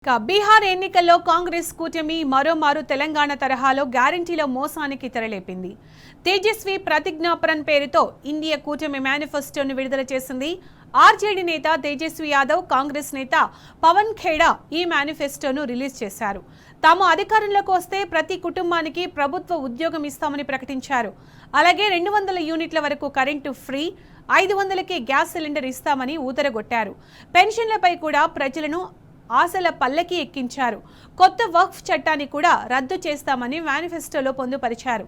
బీహార్ ఎన్నికల్లో కాంగ్రెస్ కూటమి మరోమారు తెలంగాణ తరహాలో గ్యారంటీల మోసానికి తెరలేపింది. తేజస్వి ప్రతిజ్ఞాపరణ పేరుతో ఇండియా కూటమి మేనిఫెస్టోను విడుదల చేసింది. ఆర్జేడీ నేత తేజస్వి యాదవ్, కాంగ్రెస్ నేత పవన్ ఖేడా ఈ మేనిఫెస్టోను రిలీజ్ చేశారు. తాము అధికారంలోకి వస్తే ప్రతి కుటుంబానికి ప్రభుత్వ ఉద్యోగం ఇస్తామని ప్రకటించారు. అలాగే 200 యూనిట్ల వరకు కరెంటు ఫ్రీ, 500కే గ్యాస్ సిలిండర్ ఇస్తామని ఊదరగొట్టారు. పెన్షన్లపై కూడా ప్రజలను ఆశల పల్లకి ఎక్కించారు. కొత్త వక్ఫ్ చట్టాన్ని కూడా రద్దు చేస్తామని మేనిఫెస్టోలో పొందుపరిచారు.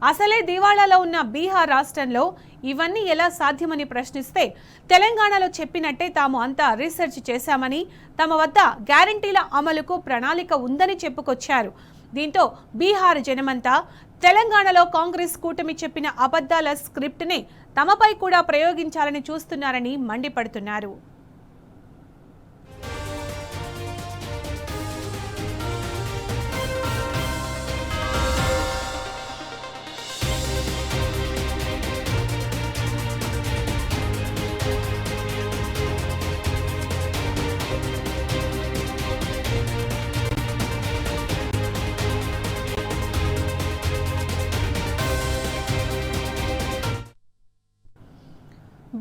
అసలే దివాళాలో ఉన్న బీహార్ రాష్ట్రంలో ఇవన్నీ ఎలా సాధ్యమని ప్రశ్నిస్తే తెలంగాణలో చెప్పినట్టే తాము అంతా రీసెర్చ్ చేశామని, తమ వద్ద గ్యారంటీల అమలుకు ప్రణాళిక ఉందని చెప్పుకొచ్చారు. దీంతో బీహార్ జనమంతా తెలంగాణలో కాంగ్రెస్ కూటమి చెప్పిన అబద్ధాల స్క్రిప్ట్ని తమపై కూడా ప్రయోగించాలని చూస్తున్నారని మండిపడుతున్నారు.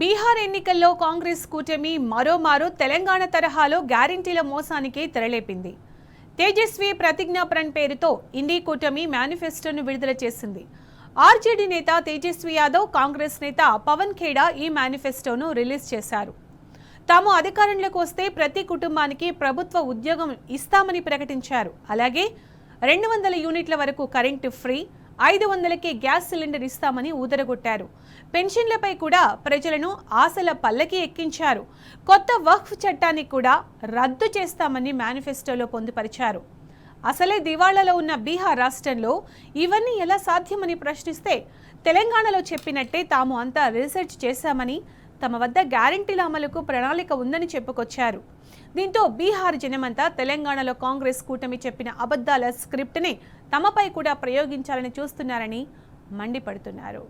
బీహార్ ఎన్నికల్లో కాంగ్రెస్ కూటమి మరోమారు తెలంగాణ తరహాలో గ్యారంటీల మోసానికి తెరలేపింది. తేజస్వి ప్రతిజ్ఞాపరణ పేరుతో ఇండి కూటమి మేనిఫెస్టోను విడుదల చేసింది. ఆర్జేడీ నేత తేజస్వి యాదవ్, కాంగ్రెస్ నేత పవన్ ఖేడా ఈ మేనిఫెస్టోను రిలీజ్ చేశారు. తాము అధికారంలోకి వస్తే ప్రతి కుటుంబానికి ప్రభుత్వ ఉద్యోగం ఇస్తామని ప్రకటించారు. అలాగే 200 యూనిట్ల వరకు కరెంటు ఫ్రీ, 500కే గ్యాస్ సిలిండర్ ఇస్తామని ఊదరగొట్టారు. పెన్షన్లపై కూడా ప్రజలను ఆశల పల్లకి ఎక్కించారు. కొత్త వక్ఫ్ చట్టాన్ని కూడా రద్దు చేస్తామని మేనిఫెస్టోలో పొందుపరిచారు. అసలే దివాళాలో ఉన్న బీహార్ రాష్ట్రంలో ఇవన్నీ ఎలా సాధ్యమని ప్రశ్నిస్తే తెలంగాణలో చెప్పినట్టే తాము అంతా రీసెర్చ్ చేశామని, తమ వద్ద గ్యారంటీల అమలుకు ప్రణాళిక ఉందని చెప్పుకొచ్చారు. దీంతో బీహార్ జనమంతా తెలంగాణలో కాంగ్రెస్ కూటమి చెప్పిన అబద్ధాల స్క్రిప్ట్ని తమపై కూడా ప్రయోగించాలని చూస్తున్నారని మండిపడుతున్నారు.